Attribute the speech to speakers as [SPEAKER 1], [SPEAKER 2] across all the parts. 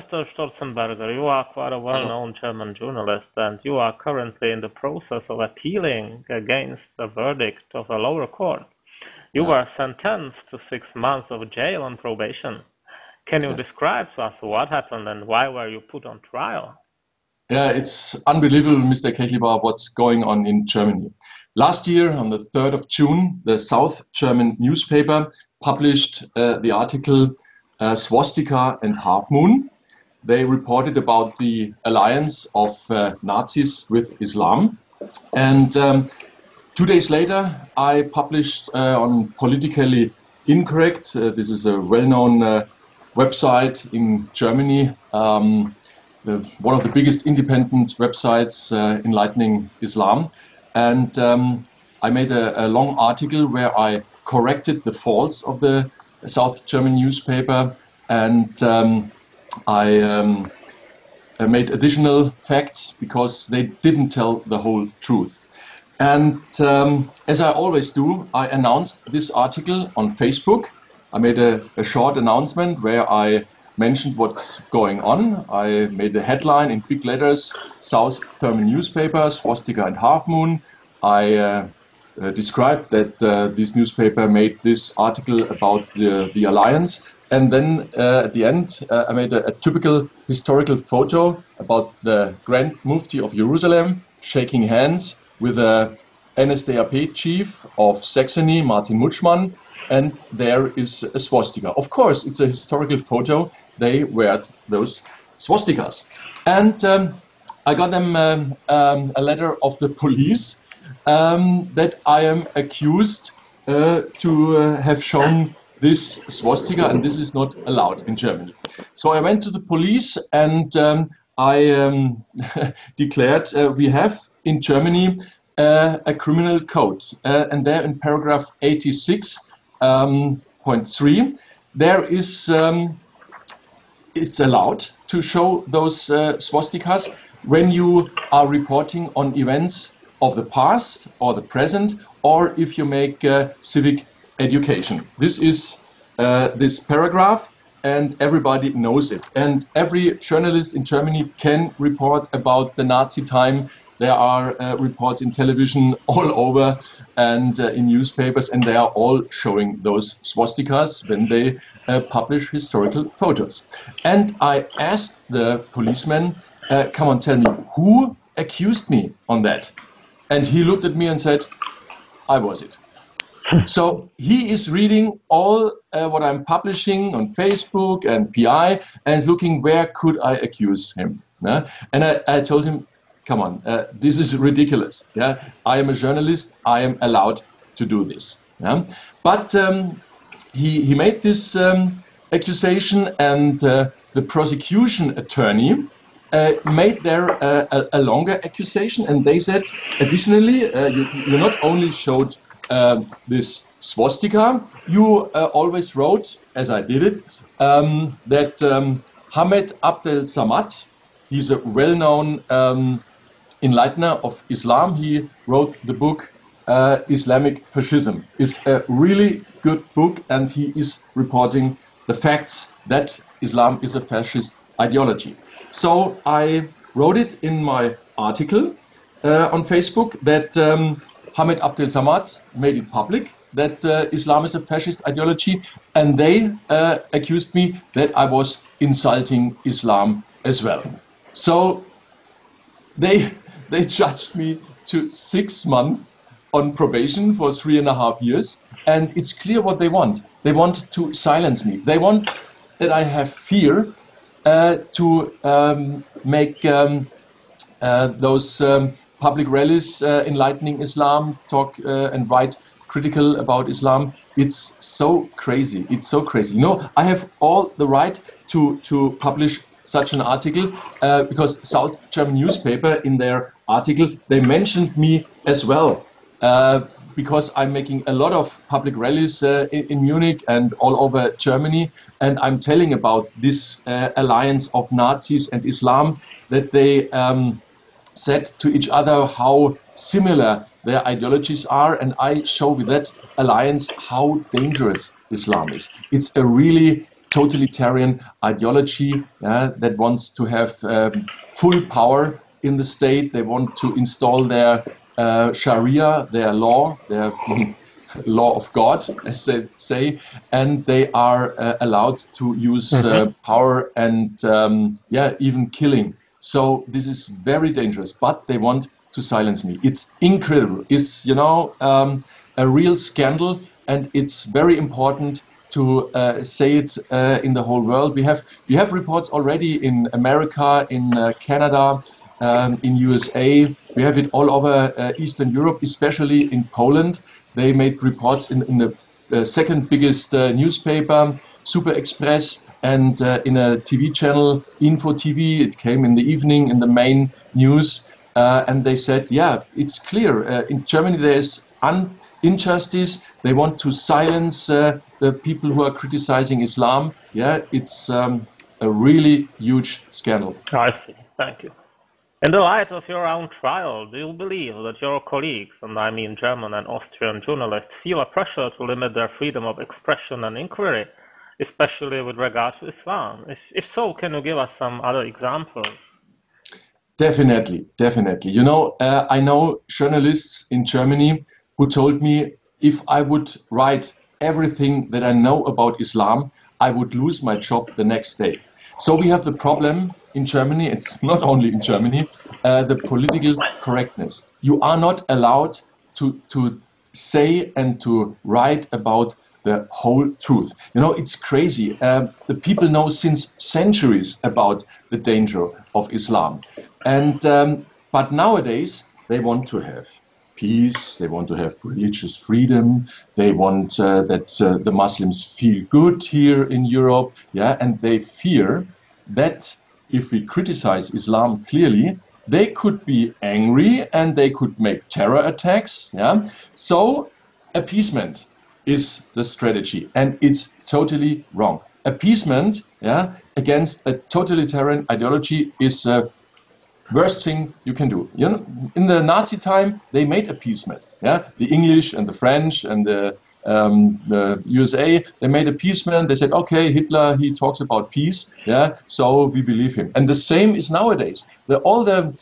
[SPEAKER 1] Mr. Stürzenberger, you are quite a well-known German journalist, and you are currently in the process of appealing against the verdict of a lower court. You were sentenced to 6 months of jail on probation. Can you describe to us what happened and why were you put on trial?
[SPEAKER 2] Yeah, it's unbelievable, Mr. Kechlibar, what's going on in Germany. Last year, on the 3rd of June, the South German newspaper published the article Swastika and Half Moon. They reported about the alliance of Nazis with Islam. And 2 days later, I published on Politically Incorrect. This is a well-known website in Germany, one of the biggest independent websites enlightening Islam. And I made a long article where I corrected the faults of the South German newspaper, and I made additional facts because they didn't tell the whole truth. And as I always do, I announced this article on Facebook. I made a short announcement where I mentioned what's going on. I made a headline in big letters, South German newspaper, Swastika and Half Moon. I described that this newspaper made this article about the alliance. And then at the end, I made a typical historical photo about the Grand Mufti of Jerusalem shaking hands with a NSDAP chief of Saxony, Martin Mutschmann, and there is a swastika. Of course, it's a historical photo. They wear those swastikas. And I got them a letter of the police that I am accused to have shown this swastika, and this is not allowed in Germany. So I went to the police and I declared we have in Germany a criminal code, and there in paragraph 86.3 there is it's allowed to show those swastikas when you are reporting on events of the past or the present, or if you make civic education. This is this paragraph, and everybody knows it. And every journalist in Germany can report about the Nazi time. There are reports in television all over and in newspapers, and they are all showing those swastikas when they publish historical photos. And I asked the policeman, come on, tell me, who accused me on that? And he looked at me and said, I was it. So he is reading all what I'm publishing on Facebook and PI and is looking where could I accuse him. Yeah? And I told him, come on, this is ridiculous. Yeah? I am a journalist. I am allowed to do this. Yeah? But he made this accusation, and the prosecution attorney made there a longer accusation, and they said, additionally, you not only showed this swastika, you always wrote, as I did it, that Hamed Abdel Samad, he's a well-known enlightener of Islam. He wrote the book Islamic Fascism. It's a really good book, and he is reporting the facts that Islam is a fascist ideology. So I wrote it in my article on Facebook that Hamed Abdel Samad made it public that Islam is a fascist ideology, and they accused me that I was insulting Islam as well. So they judged me to 6 months on probation for 3.5 years, and it's clear what they want. They want to silence me. They want that I have fear to make those public rallies enlightening Islam, talk and write critical about Islam. It's so crazy. It's so crazy. You know, I have all the right to publish such an article because South German newspaper in their article, they mentioned me as well because I'm making a lot of public rallies in Munich and all over Germany, and I'm telling about this alliance of Nazis and Islam, that they said to each other how similar their ideologies are, and I show with that alliance how dangerous Islam is. It's a really totalitarian ideology that wants to have full power in the state. They want to install their Sharia, their law, their law of God, as they say, and they are allowed to use power and even killing. So this is very dangerous, but they want to silence me. It's incredible. It's, a real scandal, and it's very important to say it in the whole world. We have reports already in America, in Canada, in USA. We have it all over Eastern Europe, especially in Poland. They made reports in the second biggest newspaper, Super Express, and in a TV channel, Info TV. It came in the evening in the main news, and they said, yeah, it's clear. In Germany, there is injustice. They want to silence the people who are criticizing Islam. Yeah, it's a really huge scandal.
[SPEAKER 1] I see. Thank you. In the light of your own trial, do you believe that your colleagues, and I mean German and Austrian journalists, feel a pressure to limit their freedom of expression and inquiry, especially with regard to Islam? If so, can you give us some other examples?
[SPEAKER 2] Definitely. I know journalists in Germany who told me if I would write everything that I know about Islam, I would lose my job the next day. So we have the problem in Germany, it's not only in Germany, the political correctness. You are not allowed to say and to write about the whole truth. It's crazy. The people know since centuries about the danger of Islam. But nowadays, they want to have peace, they want to have religious freedom, they want that the Muslims feel good here in Europe, and they fear that if we criticize Islam clearly, they could be angry and they could make terror attacks. So appeasement is the strategy, and it's totally wrong. Appeasement against a totalitarian ideology is worst thing you can do. In the Nazi time, they made appeasement. The English and the French and the USA, they made appeasement. They said, okay, Hitler, he talks about peace, so we believe him. And the same is nowadays. All the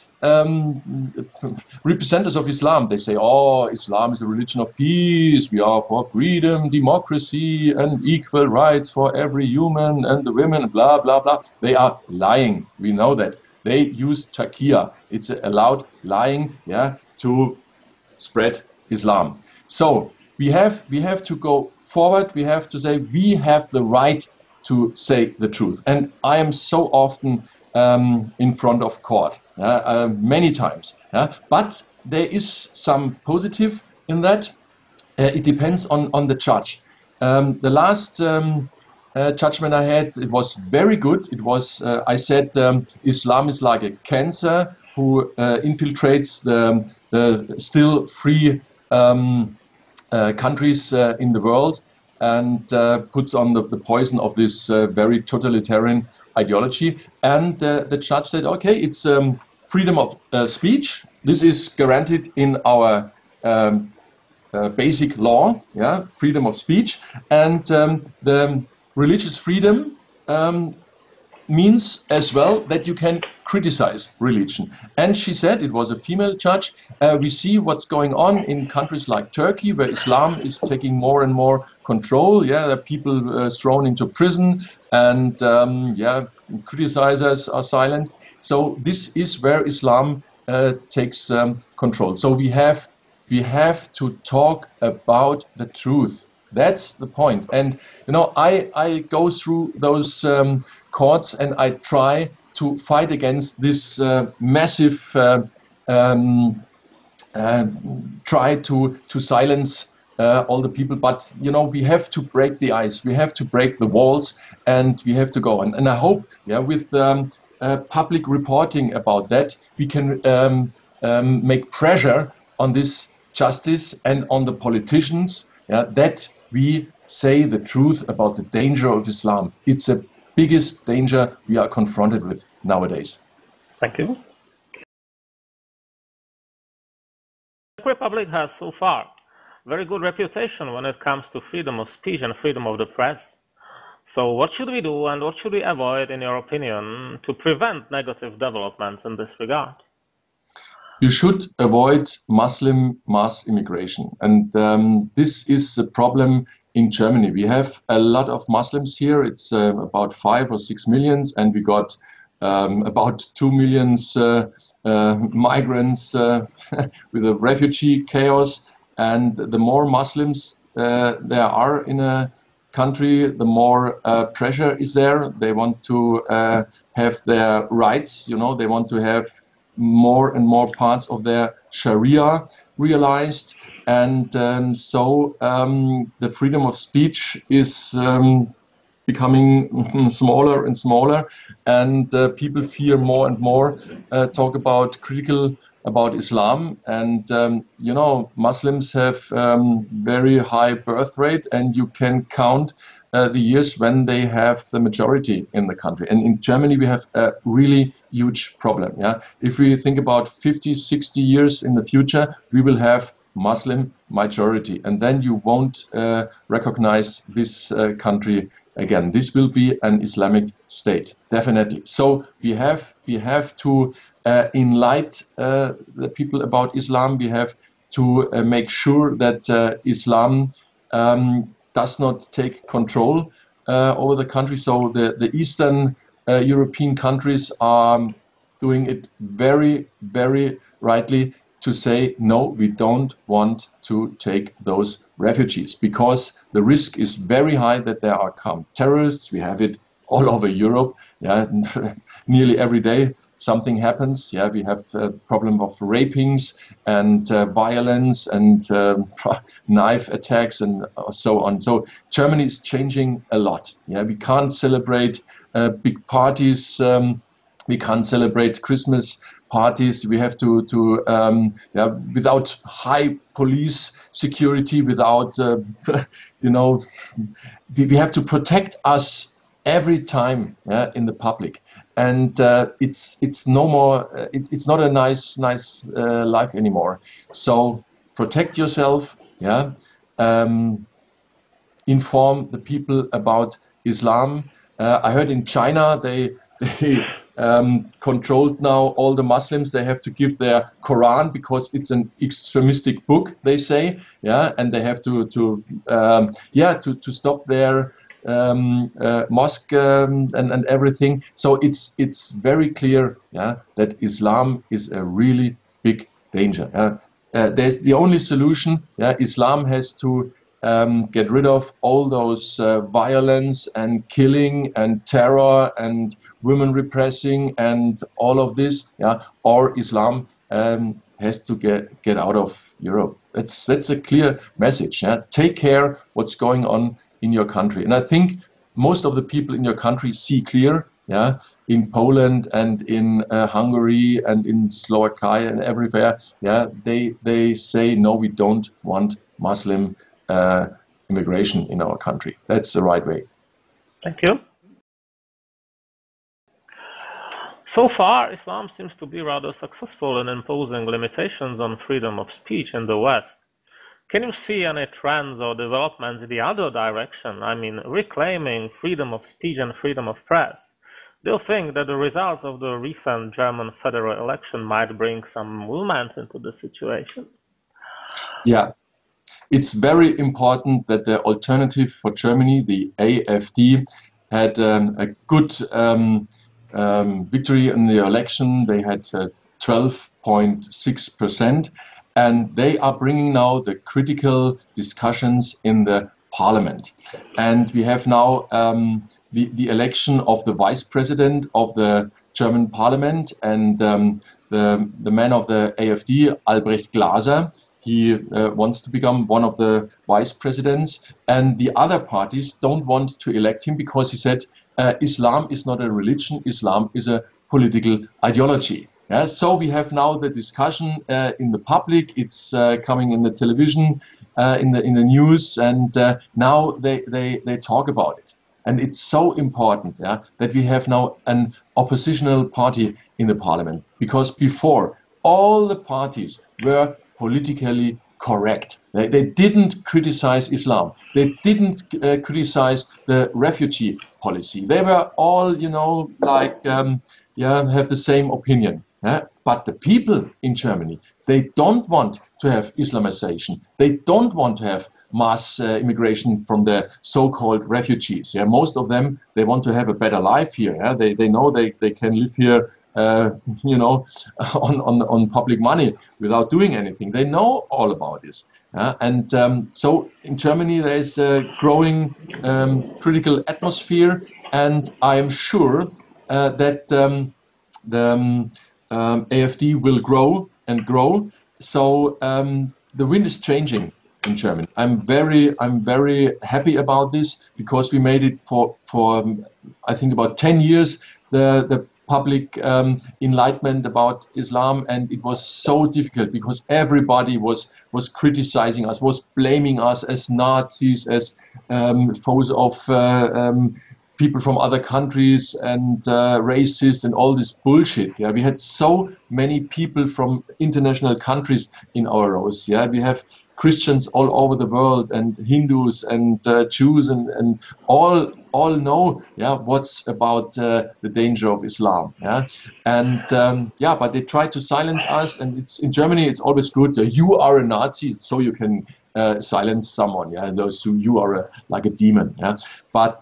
[SPEAKER 2] representatives of Islam, they say, oh, Islam is the religion of peace. We are for freedom, democracy, and equal rights for every human and the women, blah, blah, blah. They are lying. We know that. They use taqiyya. It's a loud lying, to spread Islam. So we have to go forward. We have to say we have the right to say the truth. And I am so often in front of court, many times. But there is some positive in that. It depends on the judge. The last judgment I had, it was very good. It was, I said, Islam is like a cancer who infiltrates the still free countries in the world and puts on the poison of this very totalitarian ideology. And the judge said, okay, it's freedom of speech. This is guaranteed in our basic law, freedom of speech. And the religious freedom means as well that you can criticize religion. And she said, it was a female judge, we see what's going on in countries like Turkey, where Islam is taking more and more control. There are people thrown into prison, and criticizers are silenced. So this is where Islam takes control. So we have to talk about the truth. That's the point. And I go through those courts and I try to fight against this massive try to silence all the people. But we have to break the ice. We have to break the walls, and we have to go on. And I hope, with public reporting about that, we can make pressure on this justice and on the politicians, that we say the truth about the danger of Islam. It's the biggest danger we are confronted with nowadays.
[SPEAKER 1] Thank you. The Czech Republic has so far very good reputation when it comes to freedom of speech and freedom of the press. So what should we do and what should we avoid, in your opinion, to prevent negative developments in this regard?
[SPEAKER 2] You should avoid Muslim mass immigration. And this is a problem in Germany. We have a lot of Muslims here. It's about 5 or 6 millions, and we got about 2 million migrants with a refugee chaos. And the more Muslims there are in a country, the more pressure is there. They want to have their rights, you know, they want to have more and more parts of their Sharia realized. And so the freedom of speech is becoming smaller and smaller, and people fear more and more talk about critical about Islam. And you know, Muslims have very high birth rate, and you can count the years when they have the majority in the country. And in Germany we have a really huge problem. Yeah, if we think about 50, 60 years in the future, we will have Muslim majority, and then you won't recognize this country again. This will be an Islamic state, definitely. So we have to enlighten the people about Islam. We have to make sure that Islam does not take control over the country. So the Eastern European countries are doing it very, very rightly to say, no, we don't want to take those refugees, because the risk is very high that there are come terrorists. We have it all over Europe. Yeah, nearly every day something happens. Yeah, we have a problem of rapings and violence and knife attacks and so on. So Germany is changing a lot. Yeah, we can't celebrate big parties. We can't celebrate Christmas parties. We have to without high police security, without you know, we have to protect us every time in the public, and it's no more. It's not a nice life anymore. So protect yourself. Yeah, inform the people about Islam. I heard in China they controlled now all the Muslims. They have to give their Quran because it's an extremistic book, they say. Yeah, and they have to stop their mosque and everything. So it's very clear, yeah, that Islam is a really big danger. There's the only solution. Yeah, Islam has to get rid of all those violence and killing and terror and women repressing and all of this, yeah, or Islam has to get out of Europe. That's a clear message. Yeah? Take care what's going on in your country. And I think most of the people in your country see clear. Yeah, in Poland and in Hungary and in Slovakia and everywhere. Yeah, they say, no, we don't want Muslim immigration in our country. That's the right way.
[SPEAKER 1] Thank you. So far, Islam seems to be rather successful in imposing limitations on freedom of speech in the West. Can you see any trends or developments in the other direction? I mean, reclaiming freedom of speech and freedom of press. Do you think that the results of the recent German federal election might bring some movement into the situation?
[SPEAKER 2] Yeah. It's very important that the alternative for Germany, the AfD, had a good victory in the election. They had 12.6%, and they are bringing now the critical discussions in the parliament. And we have now the election of the vice president of the German parliament, and the man of the AfD, Albrecht Glaser. He wants to become one of the vice presidents, and the other parties don't want to elect him because he said Islam is not a religion, Islam is a political ideology. Yeah, so we have now the discussion in the public. It's coming in the television, in the news, and now they talk about it. And it's so important, yeah, that we have now an oppositional party in the parliament, because before all the parties were politically correct. They didn't criticize Islam. They didn't criticize the refugee policy. They were all, you know, like, have the same opinion. Yeah? But the people in Germany, they don't want to have Islamization. They don't want to have mass immigration from the so-called refugees. Yeah? Most of them, they want to have a better life here. Yeah? They know they can live here, you know, on public money without doing anything. They know all about this. And so in Germany, there is a growing critical atmosphere, and I am sure that the AfD will grow and grow. So the wind is changing in Germany. I'm very happy about this, because we made it for I think about 10 years the public enlightenment about Islam, and it was so difficult because everybody was criticizing us, was blaming us as Nazis, as foes of people from other countries, and racist, and all this bullshit. Yeah, we had so many people from international countries in our rows. Yeah, we have Christians all over the world, and Hindus, and Jews, and all know, yeah, what's about the danger of Islam. Yeah, and but they try to silence us. And it's in Germany, it's always good. You are a Nazi, so you can silence someone. Yeah, those who you are like a demon. Yeah, but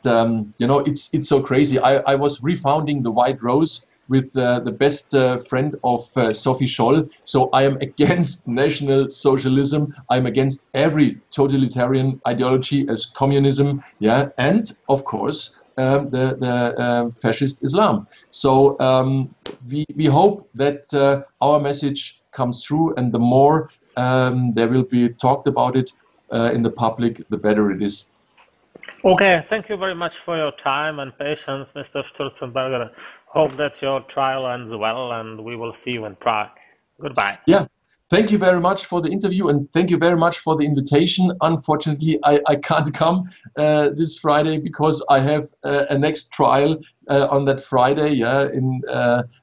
[SPEAKER 2] you know, it's so crazy. I was refounding the White Rose with the best friend of Sophie Scholl. So I am against National Socialism. I'm against every totalitarian ideology as communism, yeah, and of course the fascist Islam. So we hope that our message comes through, and the more there will be talked about it in the public, the better it is.
[SPEAKER 1] Okay, thank you very much for your time and patience, Mr. Stürzenberger. Hope that your trial ends well, and we will see you in Prague. Goodbye.
[SPEAKER 2] Yeah, thank you very much for the interview, and thank you very much for the invitation. Unfortunately, I can't come this Friday because I have a next trial on that Friday. Yeah,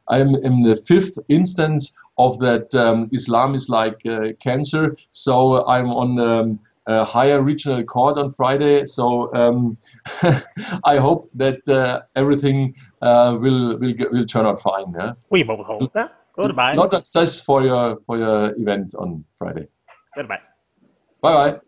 [SPEAKER 2] I'm in the 5th instance of that Islam is like cancer. So I'm on a higher regional court on Friday. So I hope that everything will turn out fine. Yeah?
[SPEAKER 1] We both hope that. Goodbye.
[SPEAKER 2] Lot of success for your event on Friday.
[SPEAKER 1] Goodbye.
[SPEAKER 2] Bye bye.